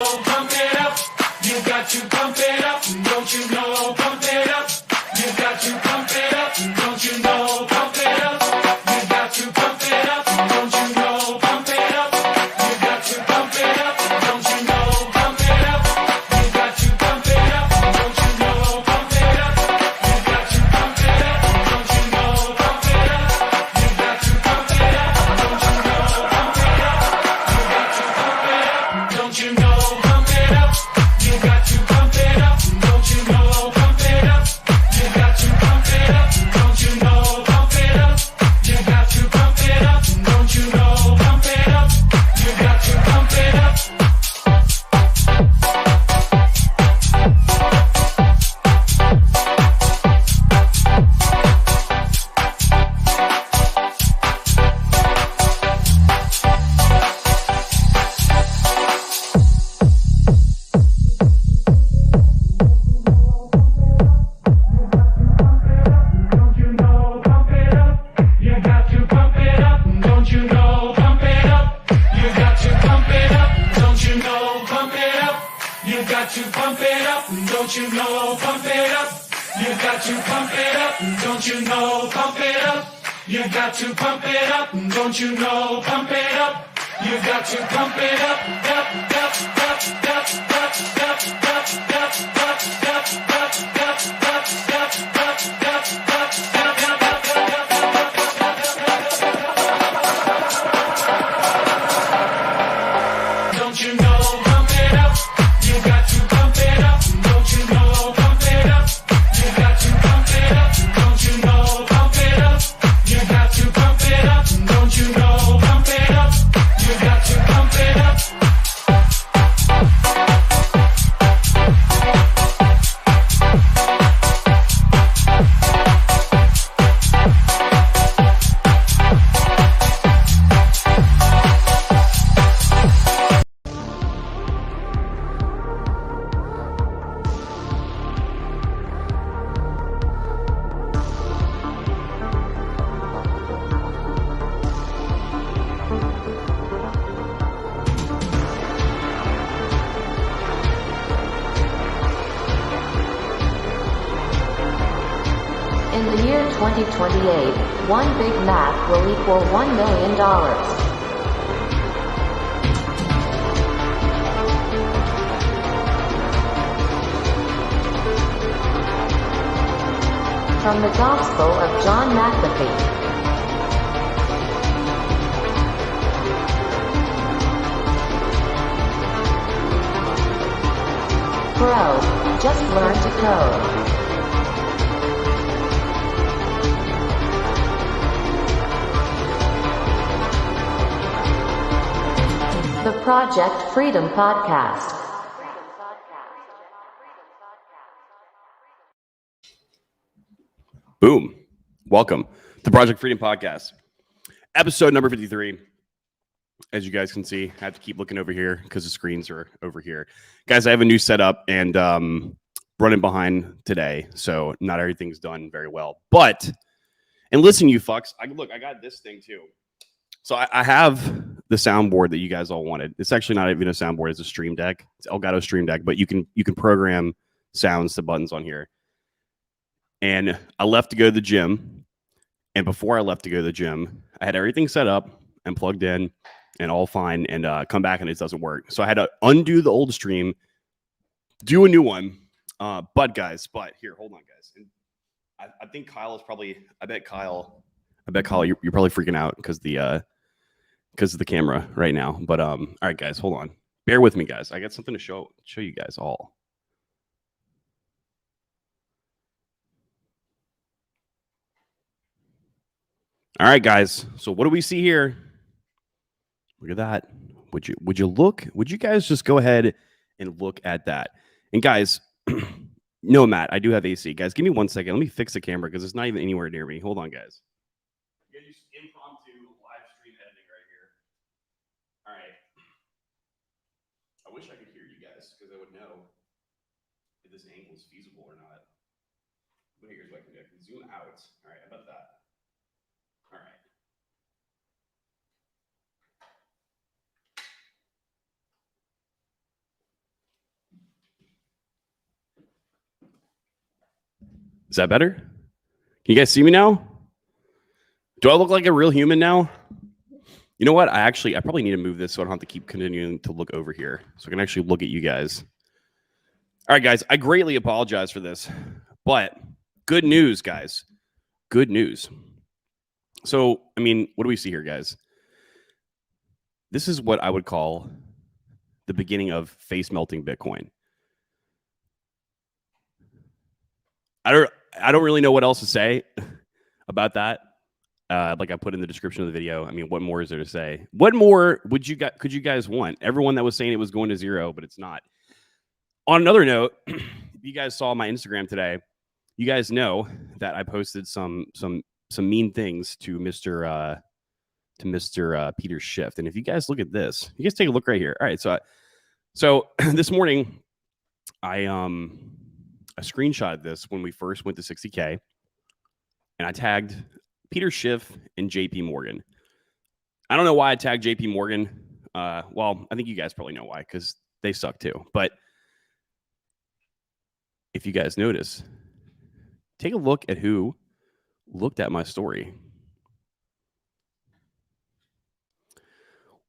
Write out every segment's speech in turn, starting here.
Pump it up, you got to pump it up, don't you know? Pump it up, you got to pump it up, don't you know? Pump it up, you got to pump it up, don't you know? Pump it up, you got to pump it up, don't you know? Pump it up, you got to pump it up, don't you know? Pump it up, you got to pump it up, don't you know? Pump it up, you got to pump it up, don't you know? Pump it up, you got to pump it up, don't you know? Pump it up, you got to pump it up, don't you know? Pump it up, you got to pump it up, don't you know? Pump it up, you got to pump it up, don't you know? Pump it up, you got to pump it up. Don't you know? Pump it up, you got to pump it up, don't you know? Pump it up, you got to pump it up, don't you know? Pump it up, you got to pump it up, don't you know? Pump it up, you got to pump it up, don't you know? Pump it up, you got to pump it up, don't you know? Pump it up, you got to pump it up, up, up, up, up, up, up, up, up, up, don't you know? Pump it up, you got to pump it up, don't you know? Pump it up, you got to pump it up, don't you know? Pump it up, you got to pump it up, don't you know? Pump it up, you got to pump it up. In the year 2028, one Big Mac will equal $1 million. From the Gospel of John McAfee. Bro, just learn to code. The Project Freedom Podcast. Boom. Welcome to Project Freedom Podcast, episode number 53. As you guys can see, I have to keep looking over here because the screens are over here. Guys, I have a new setup and running behind today, so not everything's done very well. But, and listen, you fucks, I got this thing too. So I have the soundboard that you guys all wanted. It's actually not even a soundboard; it's a Stream Deck. It's Elgato Stream Deck, but you can program sounds to buttons on here. And I left to go to the gym, and before I left to go to the gym, I had everything set up and plugged in, and all fine. And come back and it doesn't work. So I had to undo the old stream, do a new one. But here, hold on, guys. And I think Kyle is probably. I bet Kyle, you're probably freaking out because of the camera right now. But all right, guys, hold on. Bear with me, guys. I got something to show you guys all. All right, guys. So what do we see here? Look at that. Would you guys just go ahead and look at that? And guys, no, Matt, I do have AC. Guys, give me 1 second. Let me fix the camera because it's not even anywhere near me. Hold on, guys. You gotta do impromptu live stream editing right here. All right. I wish I could hear you guys because I would know if this angle is feasible or not. But here's what I can do. I can zoom out. All right, how about that? All right. that better? Can you guys see me now? Do I look like a real human now? You know what? I probably need to move this so I don't have to keep continuing to look over here. So I can actually look at you guys. All right, guys. I greatly apologize for this. But good news, guys. Good news. So, I mean, what do we see here, guys? This is what I would call the beginning of face melting Bitcoin. I don't really know what else to say about that. Like I put in the description of the video. I mean, what more is there to could you guys want? Everyone that was saying it was going to zero, but it's not. On another note, if you guys saw my Instagram today, you guys know that I posted some mean things to Mr. Peter Schiff. And if you guys look at this, you guys take a look right here. All right, so this morning I screenshotted this when we first went to 60K, and I tagged Peter Schiff and JP Morgan. I don't know why I tagged JP Morgan. Well, I think you guys probably know why, because they suck too. But if you guys notice, take a look at who looked at my story.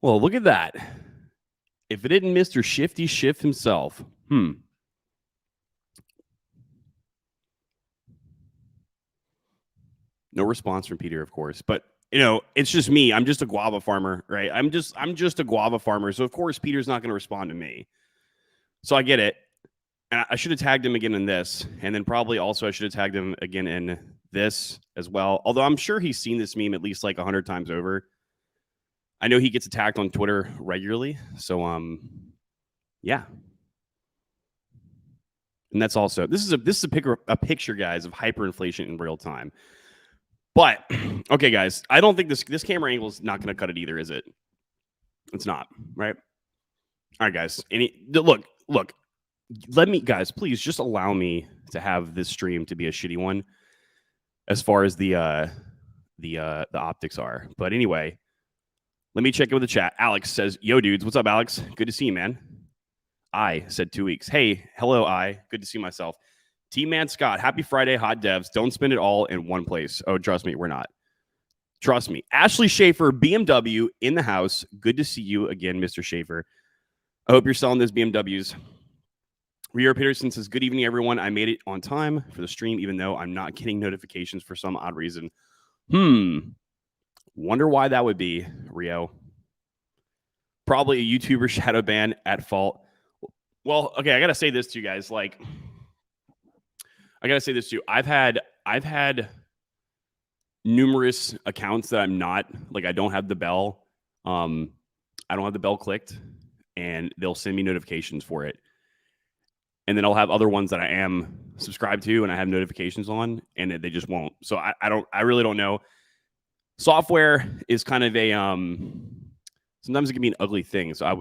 Well, look at that. If it isn't Mr. Shifty Schiff himself, No response from Peter, of course. But it's just me. I'm just a guava farmer, right? I'm just a guava farmer. So of course Peter's not going to respond to me. So I get it. And I should have tagged him again in this, and then probably also I should have tagged him again in this as well. Although I'm sure he's seen this meme at least like 100 times over. I know he gets attacked on Twitter regularly. So yeah. And that's also this is a picture, guys, of hyperinflation in real time. But okay, guys, I don't think this camera angle is not going to cut it either, is it? It's not, right? All right, guys. Look. Let me, guys, please just allow me to have this stream to be a shitty one, as far as the optics are. But anyway, let me check in with the chat. Alex says, "Yo, dudes, what's up, Alex? Good to see you, man." I said 2 weeks. Hey, hello, good to see myself. T-Man Scott, happy Friday, hot devs. Don't spend it all in one place. Oh, trust me, we're not. Trust me. Ashley Schaefer, BMW in the house. Good to see you again, Mr. Schaefer. I hope you're selling those BMWs. Rio Peterson says, "Good evening, everyone. I made it on time for the stream, even though I'm not getting notifications for some odd reason." Wonder why that would be, Rio. Probably a YouTuber shadow ban at fault. Well, okay, I got to say this to you guys. I've had numerous accounts that I'm not, I don't have the bell. I don't have the bell clicked, and they'll send me notifications for it. And then I'll have other ones that I am subscribed to and I have notifications on, and they just won't. So I really don't know. Software is kind of a sometimes it can be an ugly thing. So I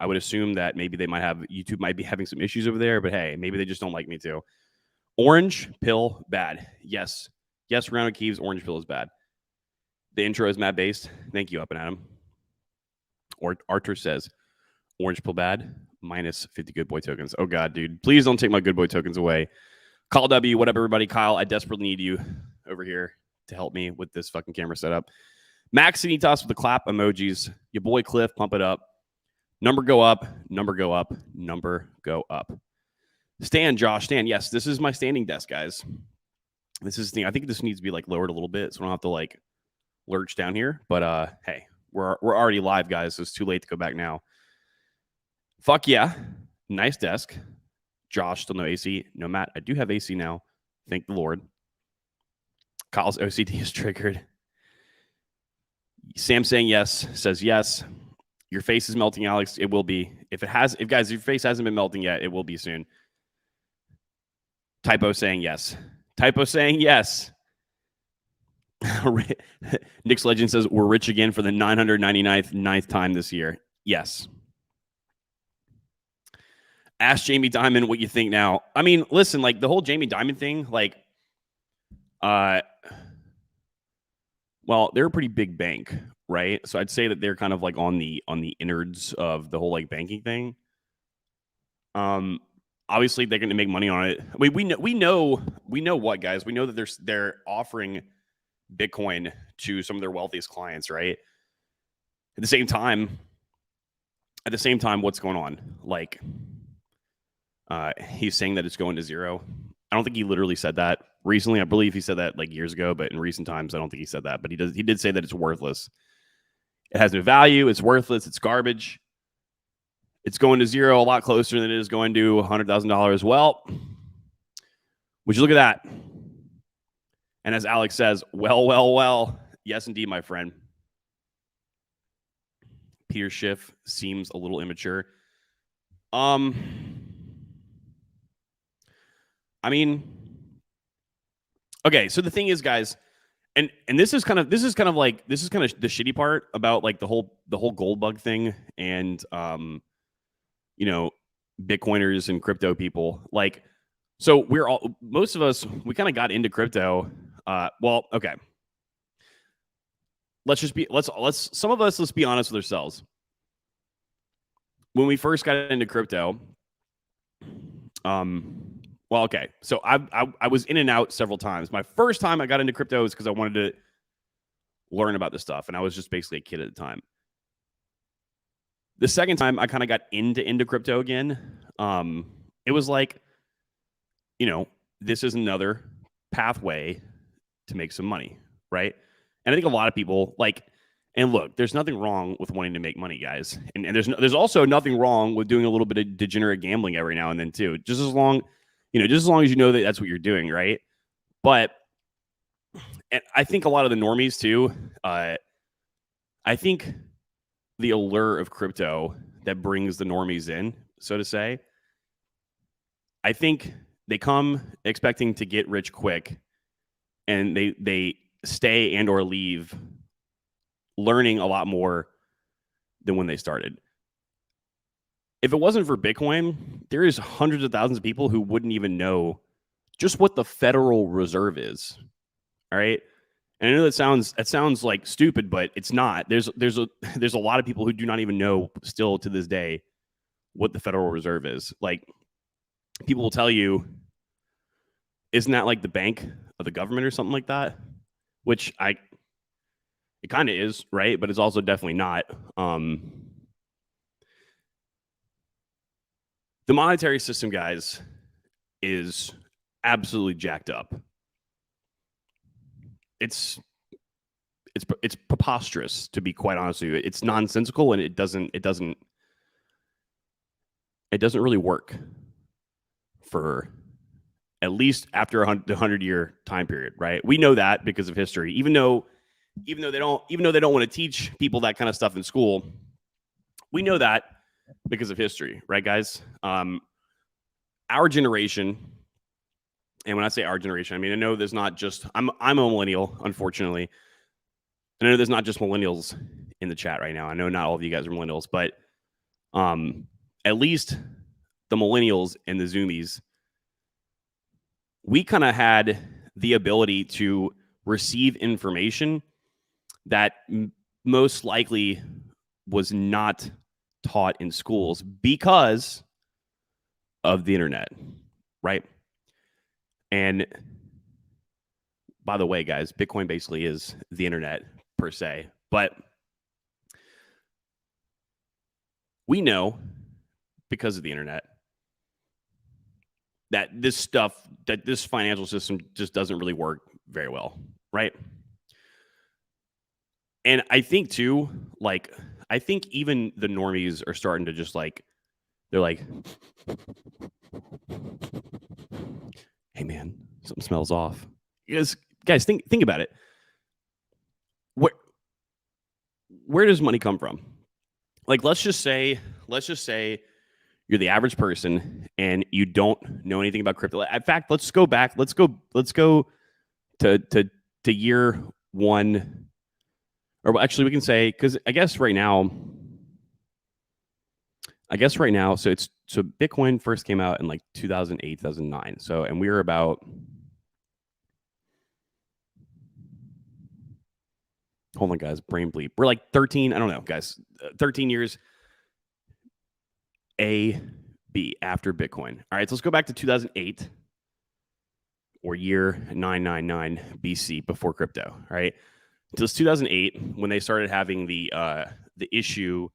would assume that maybe YouTube might be having some issues over there, but hey, maybe they just don't like me too. Orange pill bad. Yes, Round of Keeves, orange pill is bad. The intro is Matt based. Thank you, Up and Adam. Or Arthur says, "Orange pill bad, minus 50 good boy tokens." Oh God, dude, please don't take my good boy tokens away. Call W, what up, everybody? Kyle, I desperately need you over here to help me with this fucking camera setup. Maxinitas with the clap emojis. Your boy Cliff, pump it up. Number go up, number go up, number go up. Stan, yes, this is my standing desk, guys. This is the thing. I think this needs to be lowered a little bit so I don't have to lurch down here. But hey, we're already live, guys, so it's too late to go back now. Fuck yeah. Nice desk. Josh, still no AC. No, Matt, I do have AC now. Thank the Lord. Kyle's OCD is triggered. Sam saying yes, says yes. Your face is melting, Alex. It will be. If guys, your face hasn't been melting yet, it will be soon. Typo saying yes. Typo saying yes. Nick's Legend says, "We're rich again for the 999th time this year." Yes. Ask Jamie Dimon what you think now. I mean, listen, the whole Jamie Dimon thing, well, they're a pretty big bank, right? So I'd say that they're kind of on the innards of the whole banking thing. obviously they're going to make money on it. I mean, we know what, guys. We know that they're offering Bitcoin to some of their wealthiest clients, right? At the same time, what's going on? Like, he's saying that it's going to zero. I don't think he literally said that recently. I believe he said that like years ago, but in recent times, I don't think he said that. But he did say that it's worthless. It has no value. It's worthless. It's garbage. It's going to zero a lot closer than it is going to $100,000. Well, would you look at that? And as Alex says, well, yes, indeed, my friend. Peter Schiff seems a little immature. I mean, okay. So the thing is, guys, and this is kind of the shitty part about like the whole gold bug thing, and Bitcoiners and crypto people. Like, so most of us, we kind of got into crypto. Well, okay. Let's be honest with ourselves. When we first got into crypto, well, okay. So I was in and out several times. My first time I got into crypto was because I wanted to learn about this stuff, and I was just basically a kid at the time. The second time I kind of got into crypto again, it was like, this is another pathway to make some money, right? And I think a lot of people and look, there's nothing wrong with wanting to make money, guys. And there's also nothing wrong with doing a little bit of degenerate gambling every now and then too. Just as long as you know that that's what you're doing, right? But and I think a lot of the normies too, I think the allure of crypto that brings the normies in, so to say, I think they come expecting to get rich quick, and they stay and or leave learning a lot more than when they started. If it wasn't for Bitcoin, there is hundreds of thousands of people who wouldn't even know just what the Federal Reserve is. All right. And I know that sounds like stupid, but it's not. There's a lot of people who do not even know still to this day what the Federal Reserve is. Like, people will tell you, isn't that like the bank of the government or something like that? Which it kind of is, right? But it's also definitely not. The monetary system, guys, is absolutely jacked up. It's preposterous, to be quite honest with you. It's nonsensical, and it doesn't really work for at least after the 100-year time period, right? We know that because of history. Even though they don't want to teach people that kind of stuff in school, we know that because of history, right, guys? Our generation, and when I say our generation, I mean, I know there's not just I'm a millennial, unfortunately. And I know there's not just millennials in the chat right now. I know not all of you guys are millennials, but at least the millennials and the Zoomies, we kind of had the ability to receive information that most likely was not taught in schools because of the internet, right? And by the way, guys, Bitcoin basically is the internet per se, but we know because of the internet that this financial system just doesn't really work very well, right? And I think too, I think even the normies are starting to just they're like, hey man, something smells off. Guys, think about it. Where does money come from? Like, let's just say you're the average person and you don't know anything about crypto. In fact, let's go back. Let's go to year one, or actually we can say, because I guess right now, so Bitcoin first came out in like 2008, 2009. So, and we were about, hold on, guys, brain bleep. We're like 13, I don't know, guys, 13 years. A be after Bitcoin? All right, so let's go back to 2008 or year 999 BC before crypto. All right, so it's 2008 when they started having the issue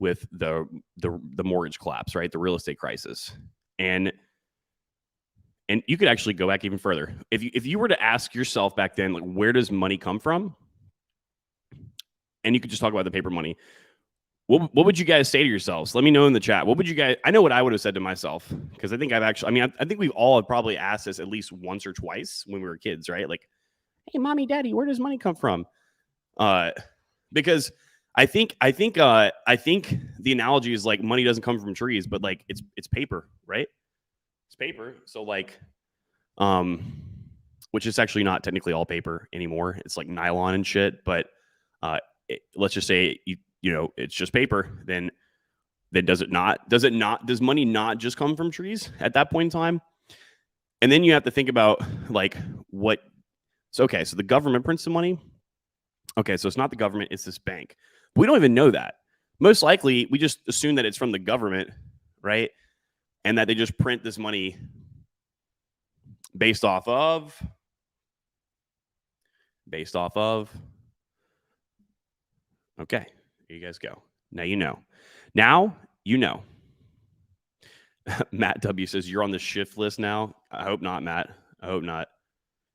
with the mortgage collapse, right? The real estate crisis, and you could actually go back even further. If you were to ask yourself back then, like, where does money come from? And you could just talk about the paper money. What would you guys say to yourselves? Let me know in the chat. What would you guys? I know what I would have said to myself, because I think I've actually. I mean, I think we've all probably asked this at least once or twice when we were kids, right? Like, hey, mommy, daddy, where does money come from? Because I think the analogy is like money doesn't come from trees, but like it's paper, right? It's paper. So like, which is actually not technically all paper anymore. It's like nylon and shit. But let's just say you know it's just paper. Then does money not just come from trees at that point in time? And then you have to think about like what. So okay, so the government prints the money. Okay, so it's not the government, it's this bank. We don't even know that. Most likely, we just assume that it's from the government, right? And that they just print this money based off of. Okay, here you guys go. Now you know. Now you know. Matt W says, you're on the shift list now. I hope not, Matt. I hope not.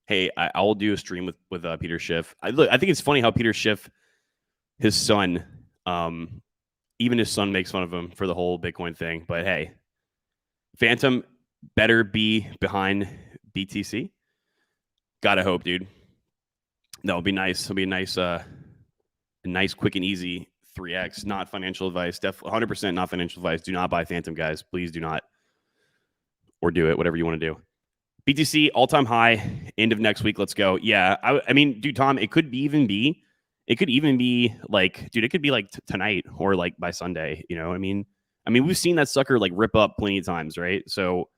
Hey, I will do a stream with Peter Schiff. I think it's funny how Peter Schiff, his son, even his son makes fun of him for the whole Bitcoin thing. But hey, Phantom better be behind BTC. Gotta hope, dude. That would be nice. It'll be a nice, quick and easy 3x. Not financial advice. Definitely 100% not financial advice. Do not buy Phantom, guys. Please do not. Or do it. Whatever you want to do. BTC all-time high, end of next week. Let's go. Yeah, I mean, dude, Tom, it could even be like, dude, it could be like tonight or like by Sunday. You know, I mean, we've seen that sucker like rip up plenty of times, right? So,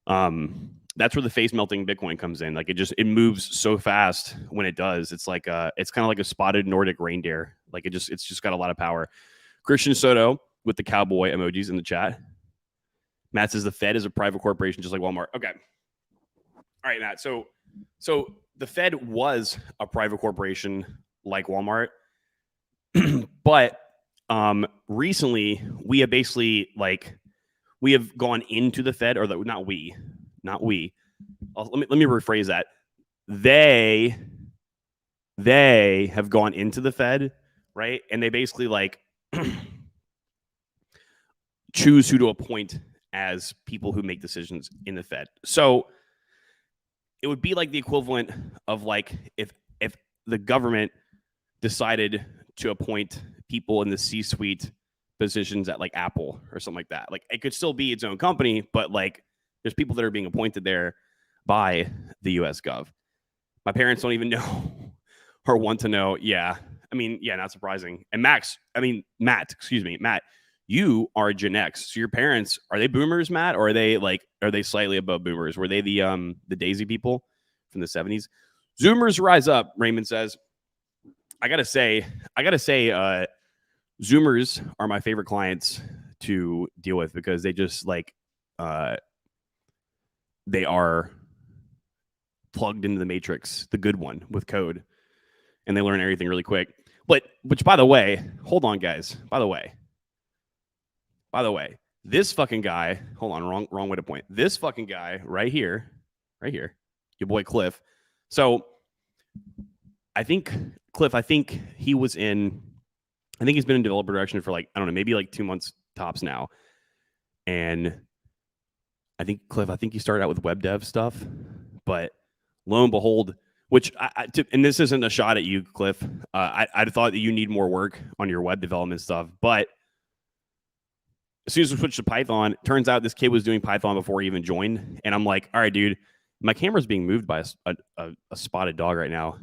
that's where the face melting Bitcoin comes in. Like it moves so fast when it does. It's like it's kind of like a spotted Nordic reindeer. Like it's just got a lot of power. Christian Soto with the cowboy emojis in the chat. Matt says the Fed is a private corporation, just like Walmart. Okay. All right, Matt. So the Fed was a private corporation like Walmart, but recently we have basically we have gone into the Fed, or not we. Let me rephrase that. They have gone into the Fed, right? And they basically choose who to appoint as people who make decisions in the Fed. So it would be like the equivalent of if the government decided to appoint people in the C-suite positions at Apple or something like that. It could still be its own company, but there's people that are being appointed there by the US Gov. My parents don't even know or want to know. Yeah. I mean, yeah, not surprising. And Matt, you are Gen X. So your parents, are they boomers, Matt? Or are they slightly above boomers? Were they the Daisy people from the 70s? Zoomers rise up, Raymond says. I gotta say, Zoomers are my favorite clients to deal with because they just they are plugged into the matrix, the good one with code, and they learn everything really quick. Which by the way, hold on, guys. By the way, this fucking guy, hold on, wrong way to point. This fucking guy right here, your boy Cliff. So I think he was in, I think he's been in developer direction for I don't know, maybe 2 months tops now. And I think Cliff, he started out with web dev stuff, but lo and behold, which and this isn't a shot at you, Cliff. I thought that you need more work on your web development stuff, but as soon as we switched to Python, turns out this kid was doing Python before he even joined. And I'm like, all right, dude, my camera's being moved by a spotted dog right now.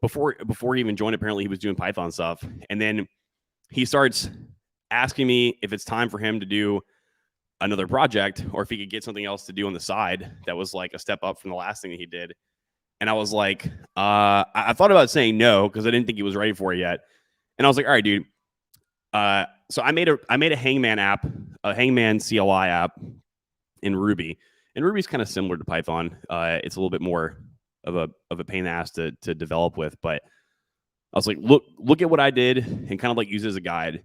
Before he even joined, apparently he was doing Python stuff. And then he starts asking me if it's time for him to do another project or if he could get something else to do on the side that was a step up from the last thing that he did. And I was like, I thought about saying no because I didn't think he was ready for it yet. And I was like, all right, dude. So I made a Hangman app Hangman CLI app in Ruby, and Ruby's kind of similar to Python. It's a little bit more of a pain in the ass to develop with, but I was like, look at what I did, and kind of like use it as a guide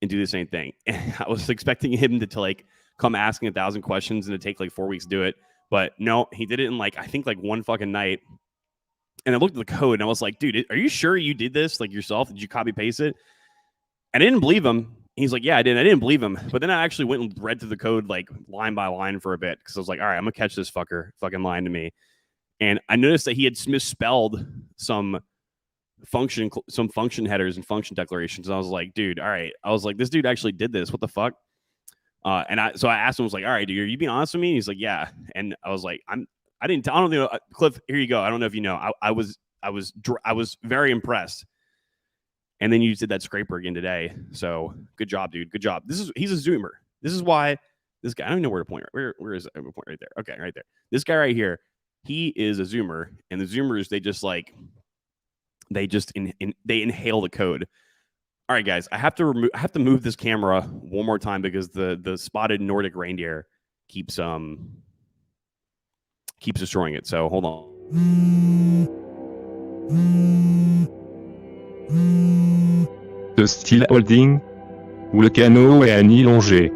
and do the same thing. And I was expecting him to like come asking 1,000 questions and to take like 4 weeks to do it, but no, he did it in like I think like one fucking night. And I looked at the code and I was like, dude, are you sure you did this like yourself? Did you copy paste it? And I didn't believe him. He's like, yeah, I did. I didn't believe him. But then I actually went and read through the code like line by line for a bit because I was like, all right, I'm gonna catch this fucker fucking lying to me. And I noticed that he had misspelled some function headers and function declarations. And I was like, dude, all right. I was like, this dude actually did this. What the fuck? So I asked him, I was like, all right, dude, are you being honest with me? And he's like, yeah. And I was like, I don't know, Cliff. Here you go. I don't know if you know. I was very impressed. And then you did that scraper again today. So good job, dude. Good job. He's a zoomer. This is why this guy. I don't even know where to point. Where is it? Point right there. Okay, right there. This guy right here. He is a zoomer, and the zoomers they inhale the code. All right, guys. I have to move this camera one more time because the spotted Nordic reindeer keeps destroying it. So hold on. De style holding, où le canot est à nid longé.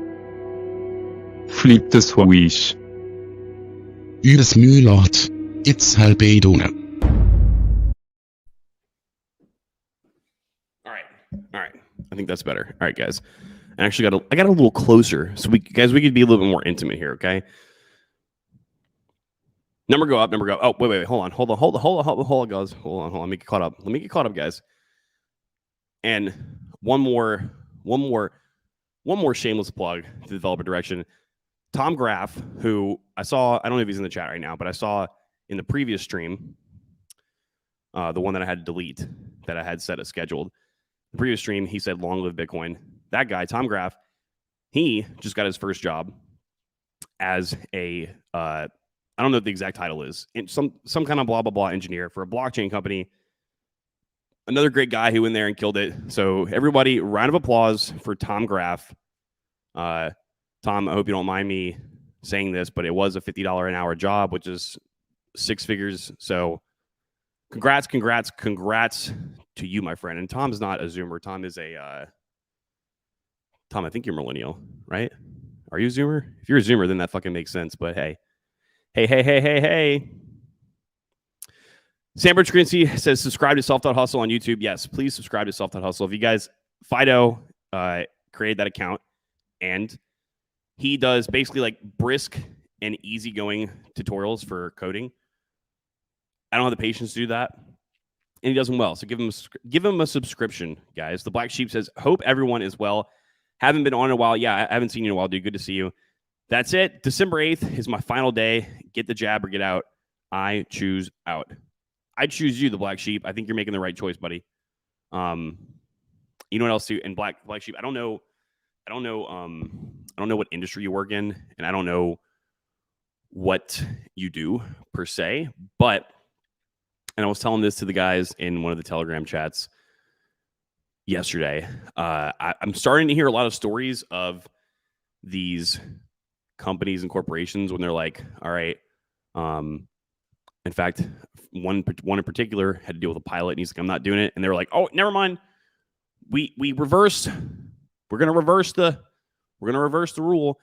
Flip the switch. Yldes mylord. It's halbedone. All right. I think that's better. All right, guys. I actually got a little closer, so we could be a little bit more intimate here. Okay. Number go up. Oh, wait. Hold on, guys. Hold on. Let me get caught up, guys. And one more shameless plug to developer direction. Tom Graff, who I saw, I don't know if he's in the chat right now, but I saw in the previous stream, the one that I had to delete, that I had set as scheduled. The previous stream, he said, "Long live Bitcoin." That guy, Tom Graff, he just got his first job as a I don't know what the exact title is, some kind of blah blah blah engineer for a blockchain company. Another great guy who went there and killed it. So everybody, round of applause for Tom Graff. Tom, I hope you don't mind me saying this, but it was a $50 an hour job, which is 6 figures. So congrats to you, my friend. And Tom's not a Zoomer. Tom is Tom, I think you're millennial, right? Are you a Zoomer? If you're a Zoomer, then that fucking makes sense. But hey. Sandbridge Grincy says, subscribe to Self-Hustle on YouTube. Yes, please subscribe to Self-Hustle. If you guys, Fido created that account, and he does basically like brisk and easygoing tutorials for coding. I don't have the patience to do that, and he does them well. So give him a subscription, guys. The Black Sheep says, hope everyone is well. Haven't been on in a while. Yeah, I haven't seen you in a while, dude. Good to see you. That's it. December 8th is my final day. Get the jab or get out. I choose out. I choose you, the Black Sheep. I think you're making the right choice, buddy. You know what else too? And Black Sheep, I don't know what industry you work in, and I don't know what you do per se, but, and I was telling this to the guys in one of the Telegram chats yesterday. I'm starting to hear a lot of stories of these companies and corporations when they're like, all right, in fact, one in particular had to deal with a pilot, and he's like, I'm not doing it. And they were like, oh, never mind. We reversed. We're gonna reverse the rule.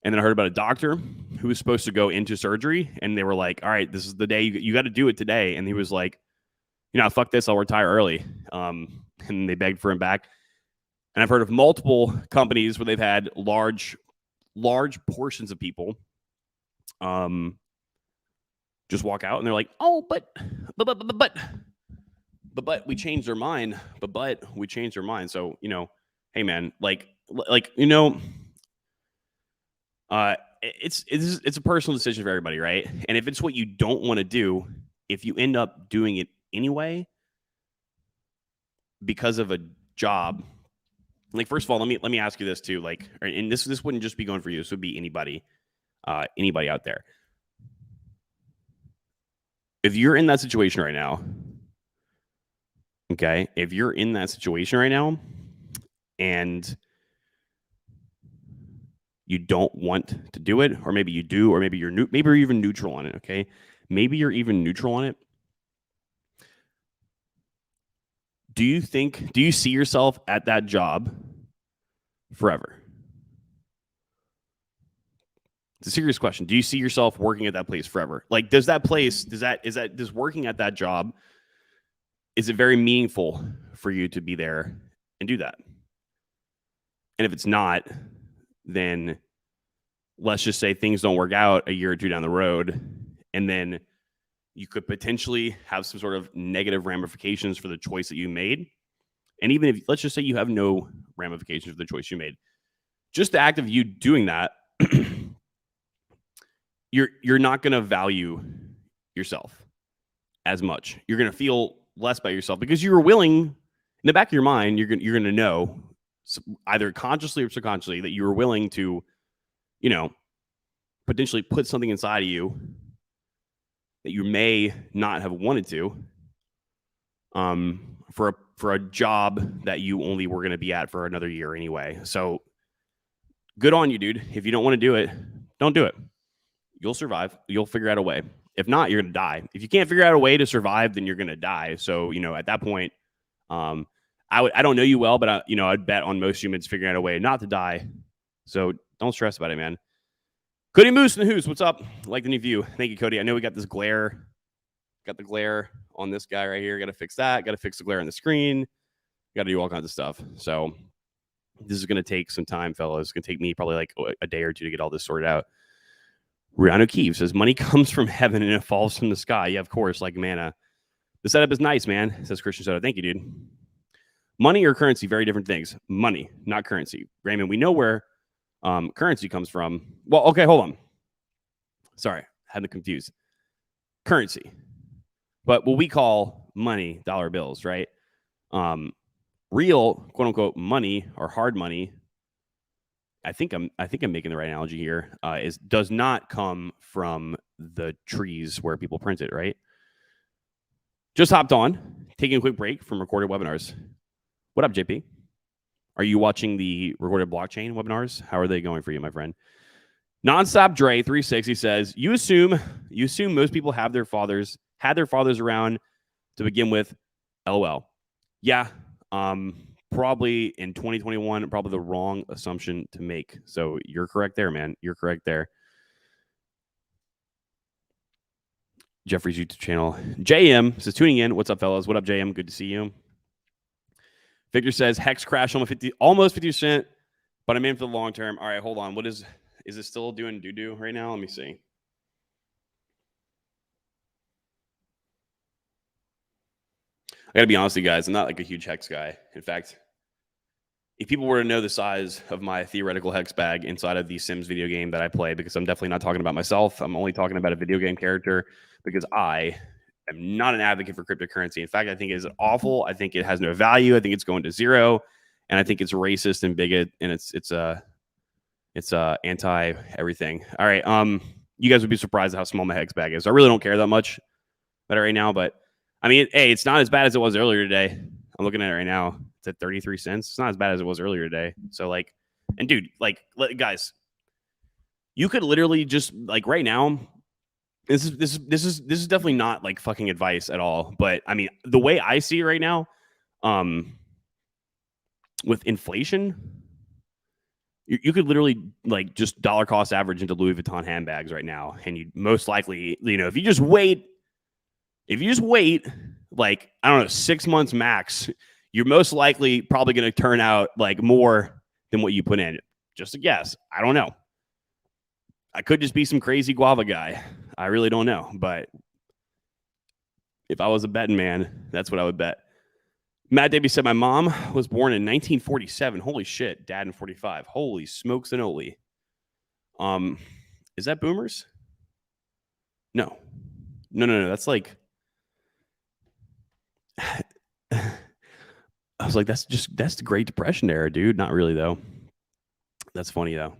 And then I heard about a doctor who was supposed to go into surgery, and they were like, all right, this is the day you got to do it today. And he was like, fuck this, I'll retire early. And they begged for him back. And I've heard of multiple companies where they've had large portions of people just walk out, and they're like, oh, but we changed our mind. But we changed our mind. So, hey man, it's a personal decision for everybody, right? And if it's what you don't want to do, if you end up doing it anyway because of a job, like, first of all, let me ask you this too, and this wouldn't just be going for you. This would be anybody out there. If you're in that situation right now, okay, and you don't want to do it, or maybe you do, or maybe maybe you're even neutral on it. Okay, maybe you're even neutral on it. Do you see yourself at that job forever? It's a serious question. Do you see yourself working at that place forever? Like, does working at that job, is it very meaningful for you to be there and do that? And if it's not, then let's just say things don't work out a year or two down the road, and then you could potentially have some sort of negative ramifications for the choice that you made. And even if, let's just say you have no ramifications for the choice you made, just the act of you doing that, you're not going to value yourself as much. You're going to feel less about yourself because you were willing, in the back of your mind, you're going to know, either consciously or subconsciously, that you were willing to, potentially put something inside of you that you may not have wanted to, for a job that you only were going to be at for another year anyway. So good on you, dude. If you don't want to do it, don't do it. You'll survive. You'll figure out a way. If not, you're going to die. If you can't figure out a way to survive, then you're going to die. So, at that point, I don't know you well, but I'd bet on most humans figuring out a way not to die. So don't stress about it, man. Cody Moose and the Who's, what's up? Like the new view. Thank you, Cody. I know we got this glare. Got the glare on this guy right here. Got to fix that. Got to fix the glare on the screen. Got to do all kinds of stuff. So this is going to take some time, fellas. It's going to take me probably like a day or two to get all this sorted out. Rihanna Keeve says, money comes from heaven and it falls from the sky. Yeah, of course, like manna. The setup is nice, man, says Christian Soto. Thank you, dude. Money or currency, very different things. Money, not currency. Raymond, we know where currency comes from. Well, okay, hold on. Sorry, had me confused. Currency. But what we call money, dollar bills, right? Real, quote unquote, money or hard money, I think I'm making the right analogy here, does not come from the trees where people print it, right? Just hopped on, taking a quick break from recorded webinars. What up, JP? Are you watching the recorded blockchain webinars? How are they going for you, my friend? Nonstop Dre 360 says, you assume most people had their fathers around to begin with. LOL. Yeah. Probably in 2021, probably the wrong assumption to make. So you're correct there, man. You're correct there. Jeffrey's YouTube channel. JM says, tuning in. What's up, fellas? What up, JM? Good to see you. Victor says, Hex crash almost 50%, but I'm in for the long term. All right, hold on. Is it still doing doo-doo right now? Let me see. I got to be honest with you guys. I'm not like a huge Hex guy. In fact, if people were to know the size of my theoretical Hex bag inside of the Sims video game that I play, because I'm definitely not talking about myself. I'm only talking about a video game character because I am not an advocate for cryptocurrency. In fact, I think it is awful. I think it has no value. I think it's going to zero. And I think it's racist and bigot. And it's anti everything. All right. You guys would be surprised at how small my Hex bag is. I really don't care that much about it right now, but I mean, hey, it's not as bad as it was earlier today. I'm looking at it right now. It's at 33 cents. It's not as bad as it was earlier today. So like, and dude, like, guys, you could literally just like right now. This is definitely not like fucking advice at all. But I mean, the way I see it right now, with inflation, you could literally like just dollar cost average into Louis Vuitton handbags right now, and you most likely, if you just wait, like, I don't know, 6 months max, you're most likely probably going to turn out like more than what you put in. Just a guess. I don't know. I could just be some crazy guava guy. I really don't know. But if I was a betting man, that's what I would bet. Matt Davey said, my mom was born in 1947. Holy shit. Dad in 45. Holy smokes and Oli. Is that boomers? No. That's like, I was like, that's the Great Depression era, dude. Not really, though. That's funny, though.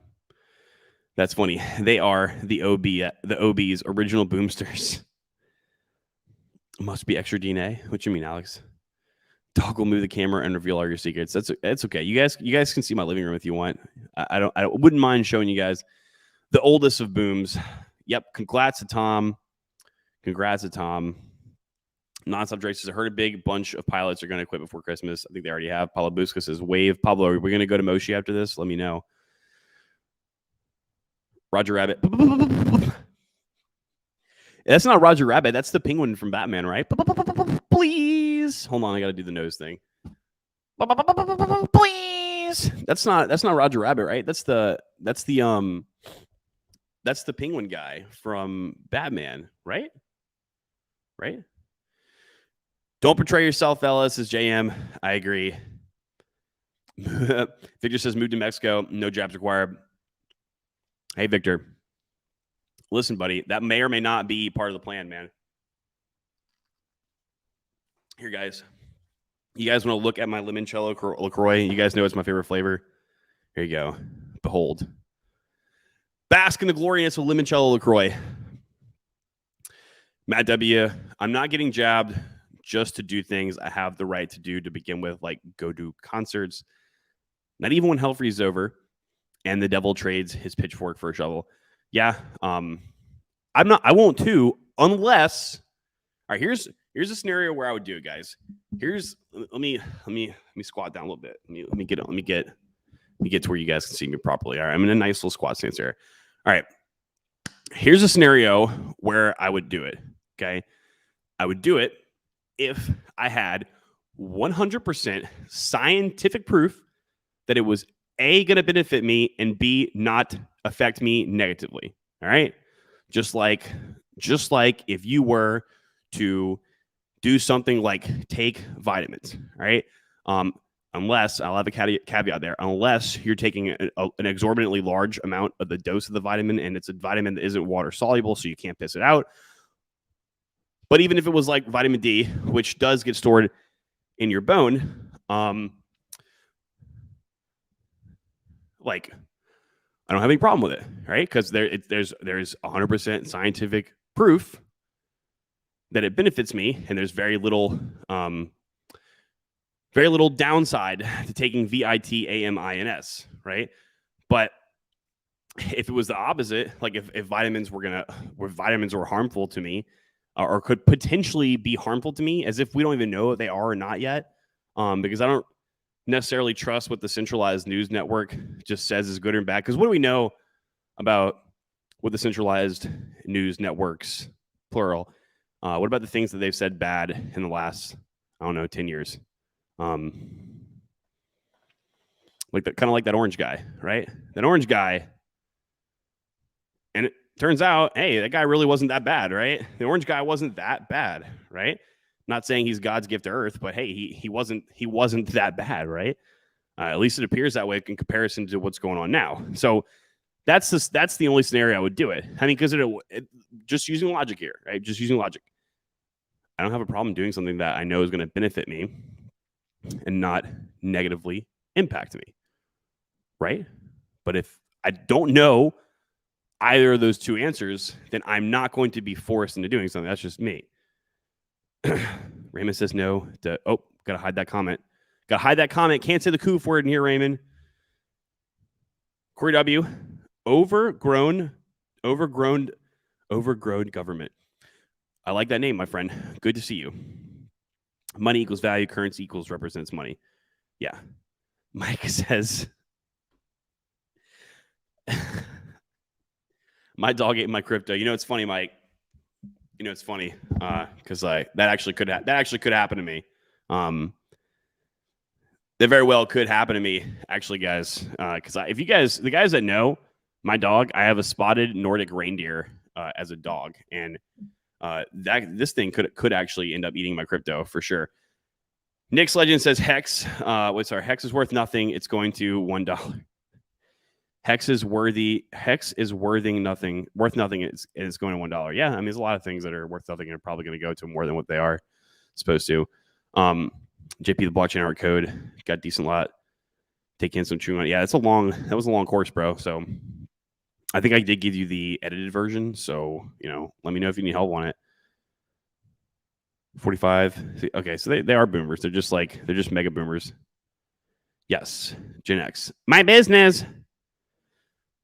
That's funny. They are the OB's original boomsters. Must be extra DNA. What you mean, Alex? Dog will move the camera and reveal all your secrets. That's okay. You guys can see my living room if you want. I wouldn't mind showing you guys the oldest of booms. Yep. Congrats to Tom. Nonstop Drake says, I heard a big bunch of pilots are going to quit before Christmas. I think they already have. Pablo Busca says, wave. Pablo, are we going to go to Moshi after this? Let me know. Roger Rabbit. That's not Roger Rabbit. That's the penguin from Batman, right? Please. Hold on, I got to do the nose thing. Please. That's not Roger Rabbit, right? That's the penguin guy from Batman, right? Right? Don't betray yourself, fellas, says JM. I agree. Victor says, move to Mexico. No jabs required. Hey, Victor. Listen, buddy, that may or may not be part of the plan, man. Here, guys. You guys want to look at my limoncello LaCroix? You guys know it's my favorite flavor. Here you go. Behold. Bask in the gloriousness of limoncello LaCroix. Matt W., I'm not getting jabbed just to do things I have the right to do to begin with, like go do concerts. Not even when Hell is over and the devil trades his pitchfork for a shovel. Yeah, I won't too, unless. All right, here's a scenario where I would do it, guys. Let me squat down a little bit. Let me get to where you guys can see me properly. All right, I'm in a nice little squat stance here. All right, here's a scenario where I would do it. Okay, I would do it if I had 100% scientific proof that it was A, going to benefit me, and B, not affect me negatively. All right. Just like if you were to do something like take vitamins, right? Unless, I'll have a caveat there, unless you're taking an exorbitantly large amount of the dose of the vitamin and it's a vitamin that isn't water soluble, so you can't piss it out. But even if it was like vitamin D, which does get stored in your bone, like I don't have any problem with it, right? Because there's 100% scientific proof that it benefits me, and there's very little downside to taking vitamins, right? But if it was the opposite, like if vitamins were harmful to me, or could potentially be harmful to me, as if we don't even know if they are or not yet, because I don't necessarily trust what the centralized news network just says is good or bad. Because what do we know about what the centralized news networks, plural, what about the things that they've said bad in the last, 10 years? Kind of like that orange guy, right? That orange guy. And it turns out, hey, that guy really wasn't that bad, right? The orange guy wasn't that bad, right? Not saying he's God's gift to earth, but hey, he wasn't that bad, right? At least it appears that way in comparison to what's going on now. So that's the only scenario I would do it. I mean, because just using logic here, right? Just using logic. I don't have a problem doing something that I know is going to benefit me and not negatively impact me, right? But if I don't know either of those two answers, then I'm not going to be forced into doing something. That's just me. Raymond says no. Gotta hide that comment. Can't say the coof word in here, Raymond. Corey W. Overgrown government. I like that name, my friend. Good to see you. Money equals value. Currency equals represents money. Yeah. Mike says, my dog ate my crypto. You know, it's funny, Mike. You know, it's funny because that actually could happen to me. That very well could happen to me, actually, guys. Because the guys that know my dog, I have a spotted Nordic reindeer as a dog, and this thing could actually end up eating my crypto for sure. Nick's Legend says Hex. Hex is worth nothing. It's going to $1. Hex is worth nothing. It's going to $1. Yeah, I mean, there's a lot of things that are worth nothing and are probably going to go to more than what they are supposed to. JP the blockchain art code got a decent lot. Take in some chewing on it. Yeah, that was a long course, bro. So I think I did give you the edited version. So, let me know if you need help on it. 45. Okay, so they are boomers. They're just mega boomers. Yes, Gen X. My business.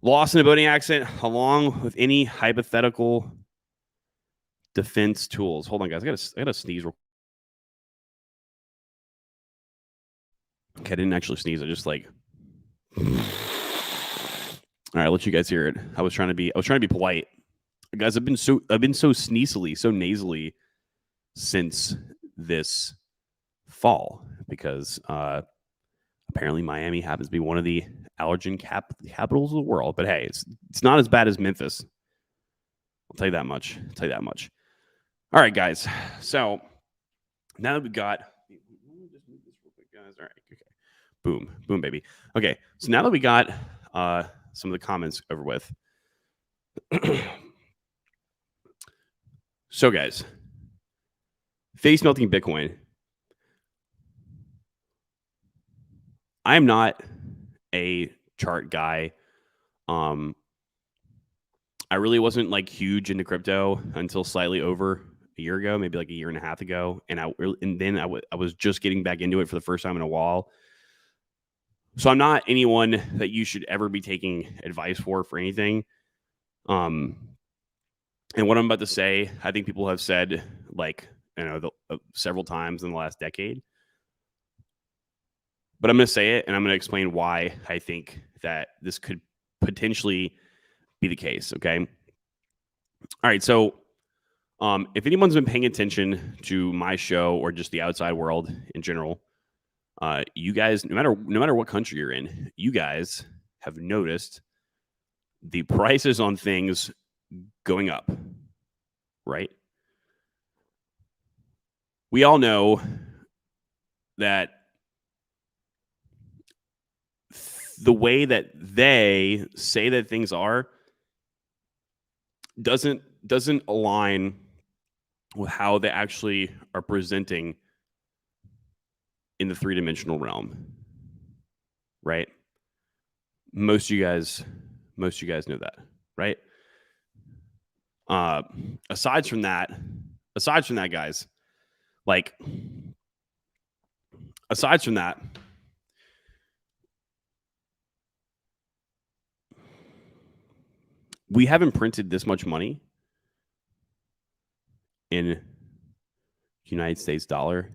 Lost in a boating accident, along with any hypothetical defense tools. Hold on, guys. I gotta sneeze real. Okay, I didn't actually sneeze. I just like. All right, I'll let you guys hear it. I was trying to be polite, guys. I've been so sneezily, so nasally since this fall because apparently Miami happens to be one of the allergen capitals of the world. But hey, it's not as bad as Memphis. I'll tell you that much. All right, guys. So now that we got, just move this real quick, guys. All right, okay. Boom, baby. Okay, so now that we got some of the comments over with. So, guys, face melting Bitcoin. I am not a chart guy. I really wasn't like huge into crypto until slightly over a year ago, maybe like a year and a half ago, and then I was just getting back into it for the first time in a while. So I'm not anyone that you should ever be taking advice for anything. And what I'm about to say, I think people have said like several times in the last decade. But I'm going to say it, and I'm going to explain why I think that this could potentially be the case. Okay. All right. So, if anyone's been paying attention to my show or just the outside world in general, you guys, no matter what country you're in, you guys have noticed the prices on things going up, right? We all know that the way that they say that things are doesn't align with how they actually are presenting in the three-dimensional realm, right? Most of you guys know that, right? Aside from that, guys, like, aside from that, we haven't printed this much money in United States dollar.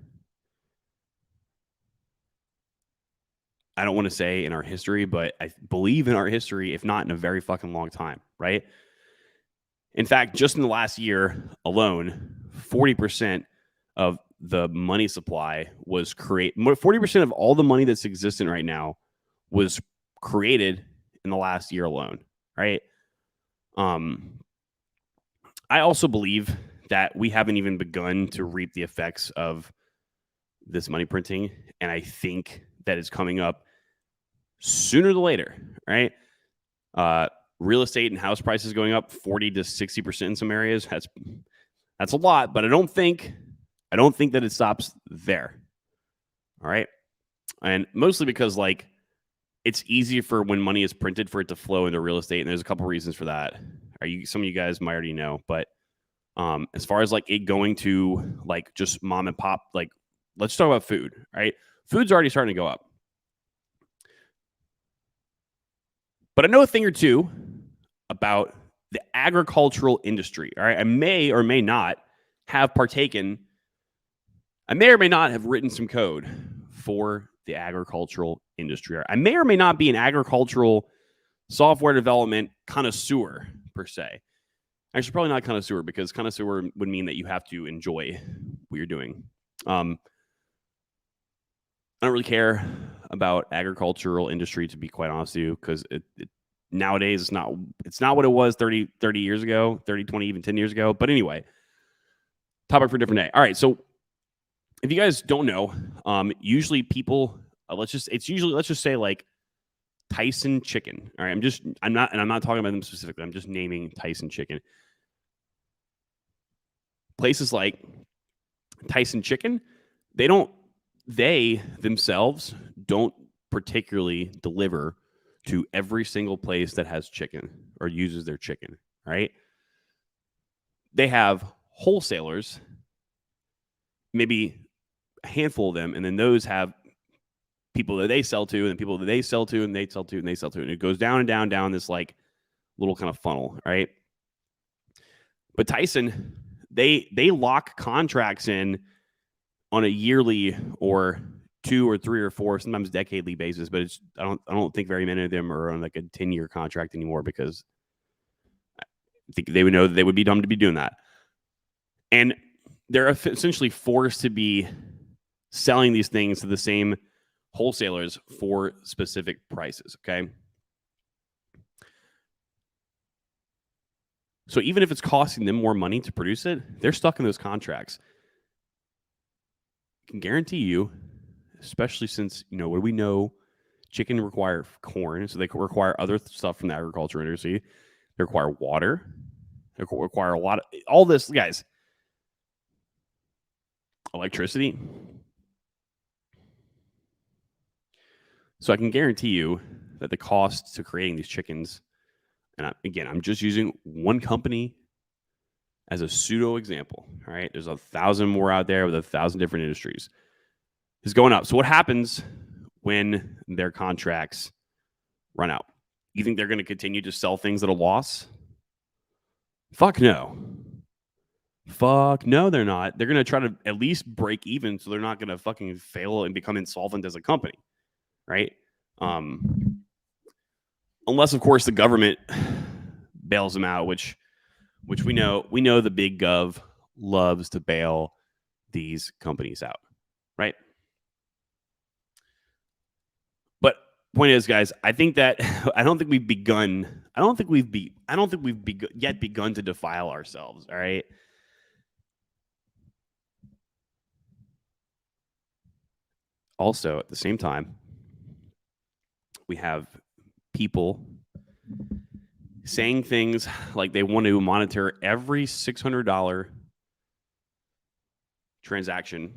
I don't want to say in our history, but I believe in our history, if not in a very fucking long time, right? In fact, just in the last year alone, 40% of the money supply was created. 40% of all the money that's existent right now was created in the last year alone, right? I also believe that we haven't even begun to reap the effects of this money printing, and I think that is coming up sooner than later, right? Real estate and house prices going up 40 to 60% in some areas. That's a lot, but I don't think that it stops there. All right. And mostly because like it's easy for when money is printed for it to flow into real estate. And there's a couple reasons for that. Some of you guys might already know, but as far as like it going to like just mom and pop, like let's talk about food, right? Food's already starting to go up. But I know a thing or two about the agricultural industry. All right. I may or may not have partaken. I may or may not have written some code for the agricultural industry. I may or may not be an agricultural software development connoisseur per se. Actually, probably not connoisseur, because connoisseur would mean that you have to enjoy what you're doing. I don't really care about agricultural industry, to be quite honest with you, because it nowadays it's not what it was 30 years ago, 30, 20, even 10 years ago. But anyway, topic for a different day. All right, so if you guys don't know, usually people let's just say like Tyson Chicken. All right, I'm not talking about them specifically. I'm just naming Tyson Chicken. Places like Tyson Chicken, they themselves don't particularly deliver to every single place that has chicken or uses their chicken, right? They have wholesalers maybe a handful of them, and then those have people that they sell to, and people that they sell to, and they sell to, and they sell to, and it goes down and down this like little kind of funnel, right? But Tyson, they lock contracts in on a yearly or 2 or 3 or 4, sometimes decadely basis. But it's I don't think very many of them are on like a 10-year contract anymore, because I think they would know that they would be dumb to be doing that. And they're essentially forced to be selling these things to the same wholesalers for specific prices. Okay. So even if it's costing them more money to produce it, they're stuck in those contracts. I can guarantee you, especially since, what do we know? Chicken require corn, so they require other stuff from the agriculture industry. They require water. They require a lot of all this, guys. Electricity. So I can guarantee you that the cost to creating these chickens, and again, I'm just using one company as a pseudo example. All right, there's 1,000 more out there with 1,000 different industries. Is going up. So what happens when their contracts run out? You think they're going to continue to sell things at a loss? Fuck no. Fuck no, they're not. They're going to try to at least break even, so they're not going to fucking fail and become insolvent as a company, right? Unless, of course, the government bails them out, which we know the big gov loves to bail these companies out, right? But point is, guys, I think that I don't think we've yet begun to defile ourselves. All right. Also, at the same time, we have people saying things like they want to monitor every $600 transaction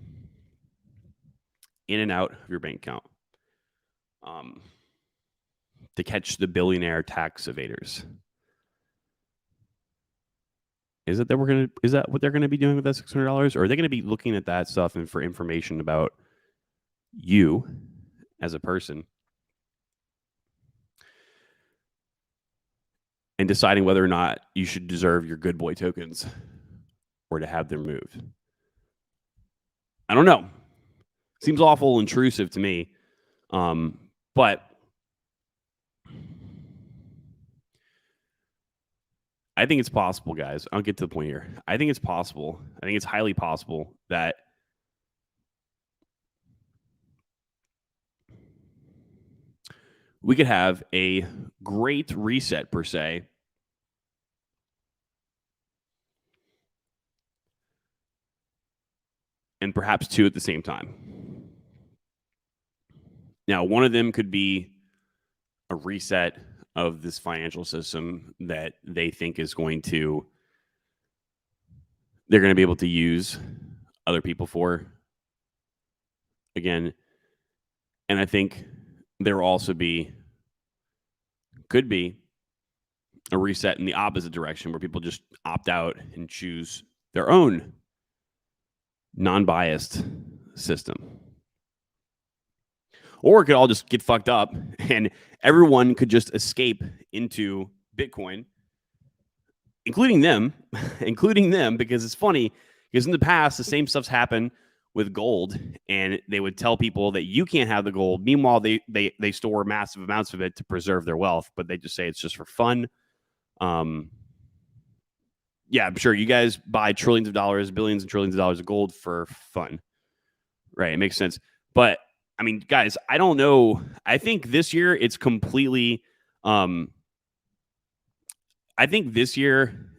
in and out of your bank account, to catch the billionaire tax evaders. Is that what they're gonna be doing with that $600, or are they gonna be looking at that stuff and for information about you as a person and deciding whether or not you should deserve your good boy tokens or to have them moved? I don't know. Seems awful intrusive to me, but I think it's possible, guys. I'll get to the point here. I think it's possible. I think it's highly possible that we could have a great reset, per se, and perhaps two at the same time. Now, one of them could be a reset of this financial system that they think is they're going to be able to use other people for again. And I think there will also could be a reset in the opposite direction, where people just opt out and choose their own non-biased system. Or it could all just get fucked up and everyone could just escape into Bitcoin, including them, because it's funny, because in the past, the same stuff's happened with gold, and they would tell people that you can't have the gold. Meanwhile, they store massive amounts of it to preserve their wealth, but they just say it's just for fun. Yeah, I'm sure you guys buy trillions of dollars, billions and trillions of dollars of gold for fun, right? It makes sense. But I mean, guys, I don't know. I think this year it's completely. I think this year,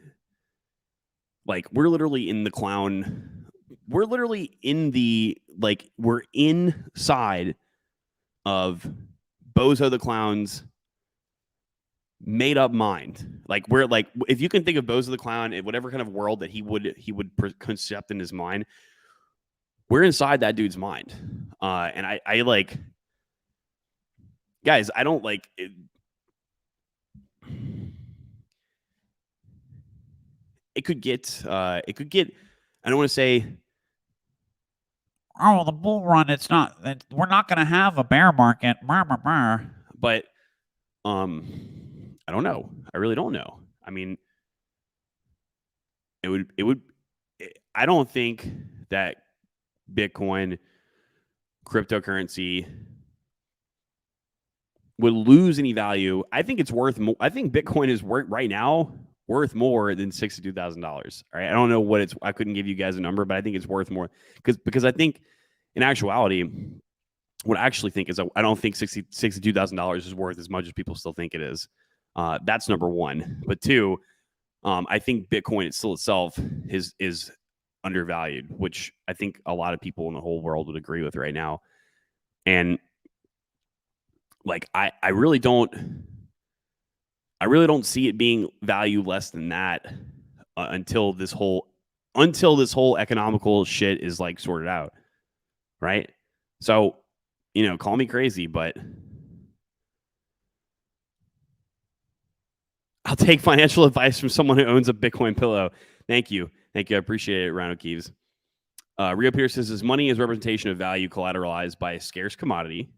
like, we're literally in the clown. We're literally in we're inside of Bozo the Clown's made up mind. Like, we're like, if you can think of Bozo the Clown in whatever kind of world that he would concept in his mind, we're inside that dude's mind. And I like, guys, I don't like it. It could get, I don't want to say oh, the bull run, we're not going to have a bear market. But I don't know. I really don't know. I mean, I don't think that Bitcoin cryptocurrency would lose any value. I think it's worth more. I think Bitcoin is right now worth more than $62,000. All right. I don't know what I couldn't give you guys a number, but I think it's worth more because I think in actuality, what I actually think is I don't think $62,000 is worth as much as people still think it is. That's number one. But two, I think Bitcoin itself is undervalued, which I think a lot of people in the whole world would agree with right now. And like I really don't see it being value less than that until this whole economical shit is like sorted out, right? So, call me crazy, but I'll take financial advice from someone who owns a Bitcoin pillow. Thank you. I appreciate it, Rhino Keeves. Rio Pierce says money is representation of value collateralized by a scarce commodity,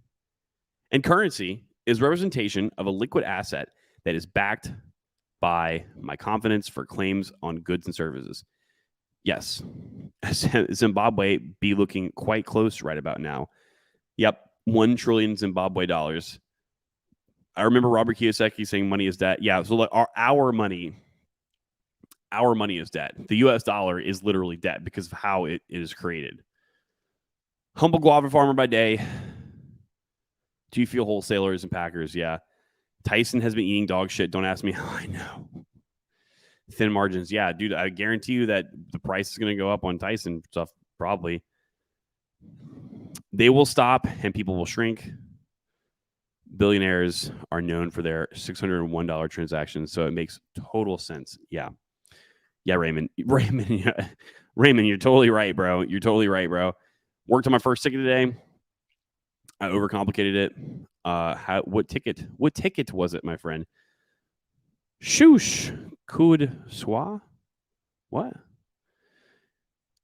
and currency is representation of a liquid asset that is backed by my confidence for claims on goods and services. Yes, Zimbabwe be looking quite close right about now. Yep, 1 trillion Zimbabwe dollars. I remember Robert Kiyosaki saying money is debt. Yeah, so our money is debt. The U.S. dollar is literally debt because of how it is created. Humble guava farmer by day. Do you feel wholesalers and packers? Yeah. Tyson has been eating dog shit. Don't ask me how I know. Thin margins. Yeah, dude, I guarantee you that the price is going to go up on Tyson stuff, probably. They will stop and people will shrink. Billionaires are known for their $601 transactions, so it makes total sense. Yeah, Raymond, Raymond, you're totally right, bro. Worked on my first ticket today. I overcomplicated it. What ticket was it, my friend? Shoosh, could swa? What?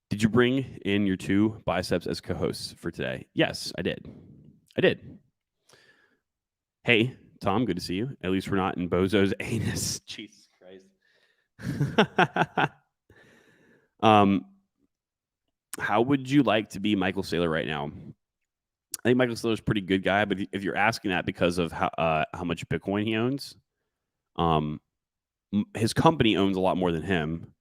Did you bring in your 2 biceps as co-hosts for today? Yes, I did. Hey, Tom, good to see you. At least we're not in Bozo's anus. Jesus Christ. How would you like to be Michael Saylor right now? I think Michael Saylor's a pretty good guy, but if you're asking that because of how much Bitcoin he owns, his company owns a lot more than him.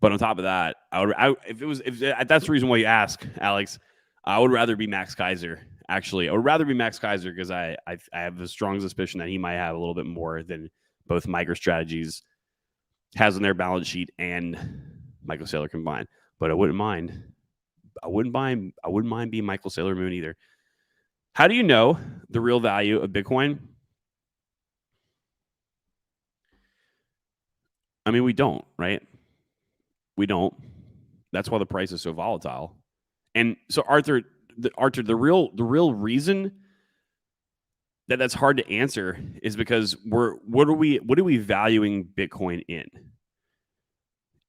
But on top of that, if that's the reason why you ask, Alex, I would rather be Max Kaiser. Actually, I would rather be Max Kaiser because I have a strong suspicion that he might have a little bit more than both MicroStrategies has on their balance sheet and Michael Saylor combined. But I wouldn't mind being Michael Saylor Moon either. How do you know the real value of Bitcoin? I mean, we don't, right? We don't. That's why the price is so volatile. And so, Arthur, the real reason that's hard to answer is because what are we valuing Bitcoin in?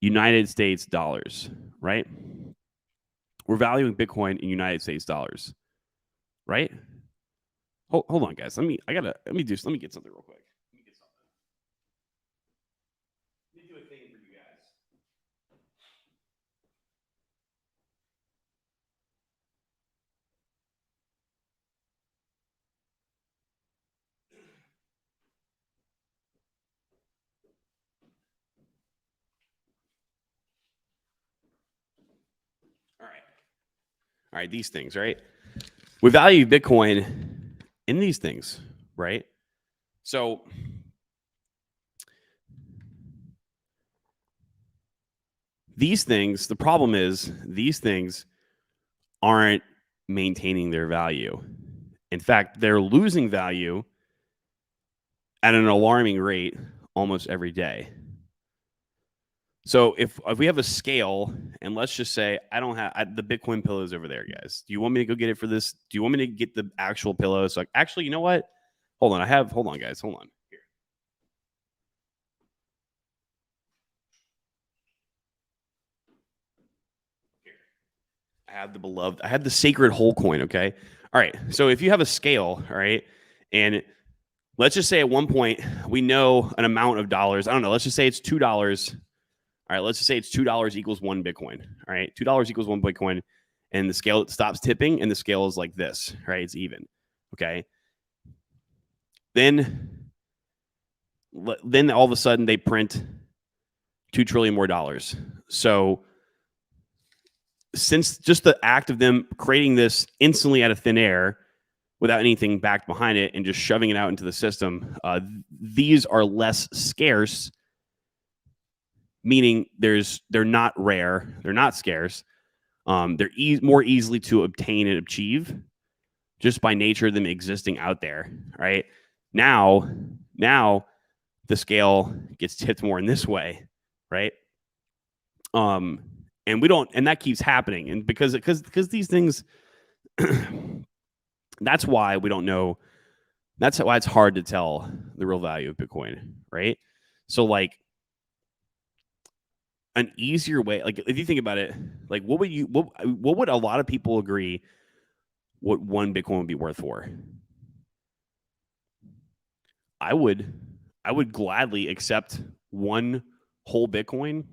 United States dollars, right? We're valuing Bitcoin in United States dollars, right? Hold on, guys. Let me get something real quick. Let me do a thing for you guys. All right, these things, right? We value Bitcoin in these things, right? So these things, the problem is these things aren't maintaining their value. In fact, they're losing value at an alarming rate almost every day. So if we have a scale, and let's just say the Bitcoin pillows over there, guys. Do you want me to go get it for this? Do you want me to get the actual pillow? So actually, you know what? Hold on, guys. Hold on. Here. I have the sacred whole coin. Okay. All right. So if you have a scale, all right, and let's just say at one point we know an amount of dollars. I don't know. Let's just say it's $2. All right. Let's just say it's $2 equals one Bitcoin. All right. $2 equals one Bitcoin. And the scale stops tipping and the scale is like this, right? It's even. Okay. Then all of a sudden they print $2 trillion more dollars. So since just the act of them creating this instantly out of thin air without anything backed behind it and just shoving it out into the system, these are less scarce, meaning they're not rare, they're not scarce. They're more easily to obtain and achieve just by nature of them existing out there, right? Now the scale gets tipped more in this way, right? And we don't, and that keeps happening. And because these things, that's why we don't know. That's why it's hard to tell the real value of Bitcoin, right? So like an easier way, like if you think about it, like what would a lot of people agree what one Bitcoin would be worth for? I would gladly accept one whole Bitcoin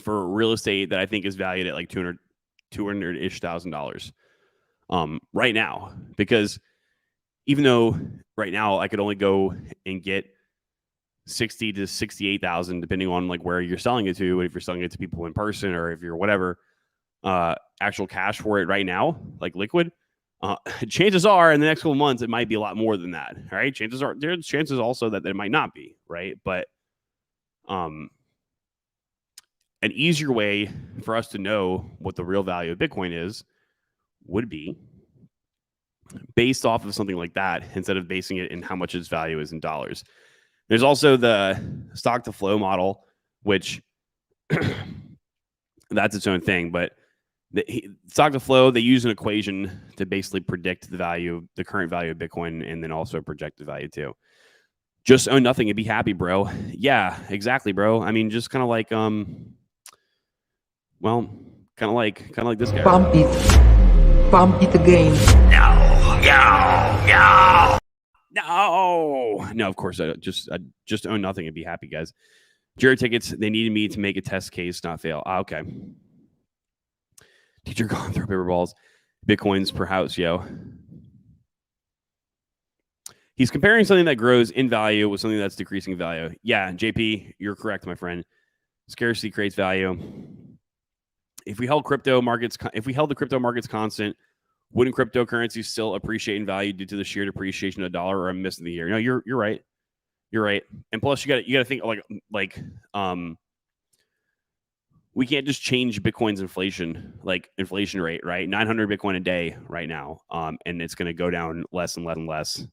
for real estate that I think is valued at like $200-ish thousand right now, because even though right now I could only go and get 60 to 68,000 depending on like where you're selling it to, if you're selling it to people in person or if you're whatever, actual cash for it right now, like liquid, chances are in the next couple months it might be a lot more than that. All right, there's chances also that it might not be, right? But an easier way for us to know what the real value of Bitcoin is would be based off of something like that instead of basing it in how much its value is in dollars. There's also the stock to flow model, which that's its own thing. But the stock to flow, they use an equation to basically predict the current value of Bitcoin, and then also project the value too. Just own nothing and be happy, bro. Yeah, exactly, bro. I mean, just kind of like well, kind of like this guy. Pump it again. No, of course I just own nothing and be happy, guys. Jury tickets, they needed me to make a test case, not fail. Okay. Teacher gone through paper balls. Bitcoins per house, yo. He's comparing something that grows in value with something that's decreasing in value. Yeah, JP, you're correct, my friend. Scarcity creates value. If we held the crypto markets constant, wouldn't cryptocurrencies still appreciate in value due to the sheer depreciation of the dollar? Or I'm missing the year. No, you're right. You're right. And plus, you got to think like we can't just change Bitcoin's inflation rate, right? 900 Bitcoin a day right now, and it's going to go down less and less and less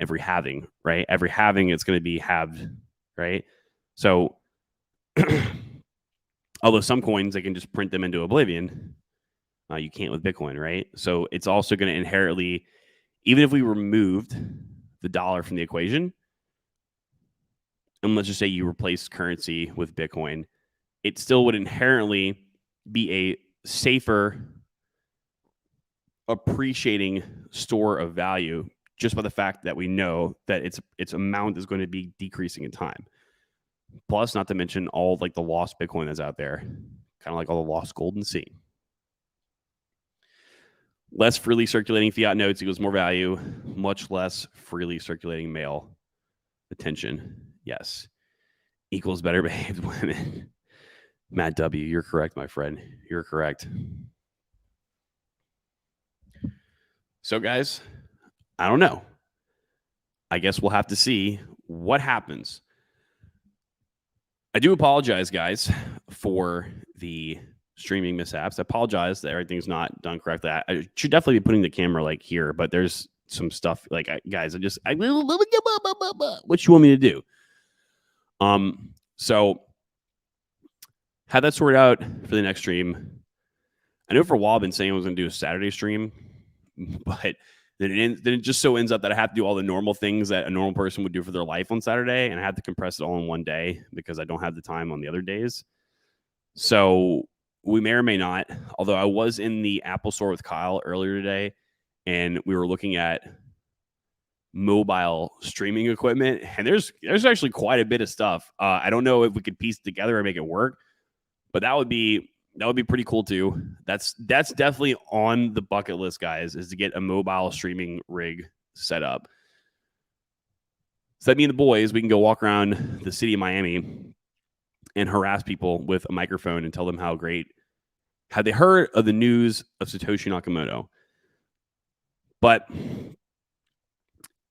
every halving, right? Every halving, it's going to be halved, right? So, although some coins they can just print them into oblivion. You can't with Bitcoin, right? So it's also going to inherently, even if we removed the dollar from the equation, and let's just say you replace currency with Bitcoin, it still would inherently be a safer appreciating store of value just by the fact that we know that its amount is going to be decreasing in time. Plus, not to mention all like the lost Bitcoin that's out there, kind of like all the lost gold in the sea. Less freely circulating fiat notes equals more value. Much less freely circulating male attention, yes, equals better behaved women. Matt W., you're correct, my friend. You're correct. So, guys, I don't know. I guess we'll have to see what happens. I do apologize, guys, for the streaming mishaps. I apologize that everything's not done correctly. I should definitely be putting the camera like here, but there's some stuff like, guys, what you want me to do? So had that sorted out for the next stream. I know for a while I've been saying I was going to do a Saturday stream, but then it just so ends up that I have to do all the normal things that a normal person would do for their life on Saturday, and I have to compress it all in one day because I don't have the time on the other days. So we may or may not, although I was in the Apple store with Kyle earlier today, and we were looking at mobile streaming equipment, and there's actually quite a bit of stuff. I don't know if we could piece it together and make it work, but that would be pretty cool too. That's definitely on the bucket list, guys, is to get a mobile streaming rig set up. So that me and the boys, we can go walk around the city of Miami and harass people with a microphone and tell them how great. Had they heard of the news of Satoshi Nakamoto? But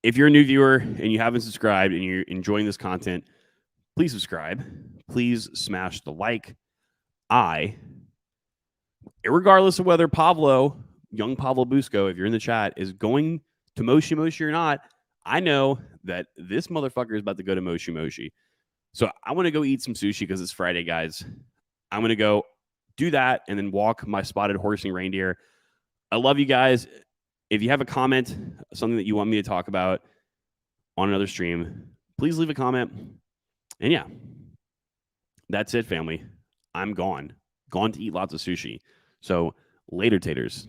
if you're a new viewer and you haven't subscribed and you're enjoying this content, please subscribe. Please smash the like. Regardless of whether young Pablo Busco, if you're in the chat, is going to Moshi Moshi or not, I know that this motherfucker is about to go to Moshi Moshi. So I want to go eat some sushi because it's Friday, guys. I'm going to go do that and then walk my spotted horsing reindeer. I love you guys. If you have a comment, something that you want me to talk about on another stream, please leave a comment. And yeah, that's it, family. I'm gone to eat lots of sushi. So later, taters.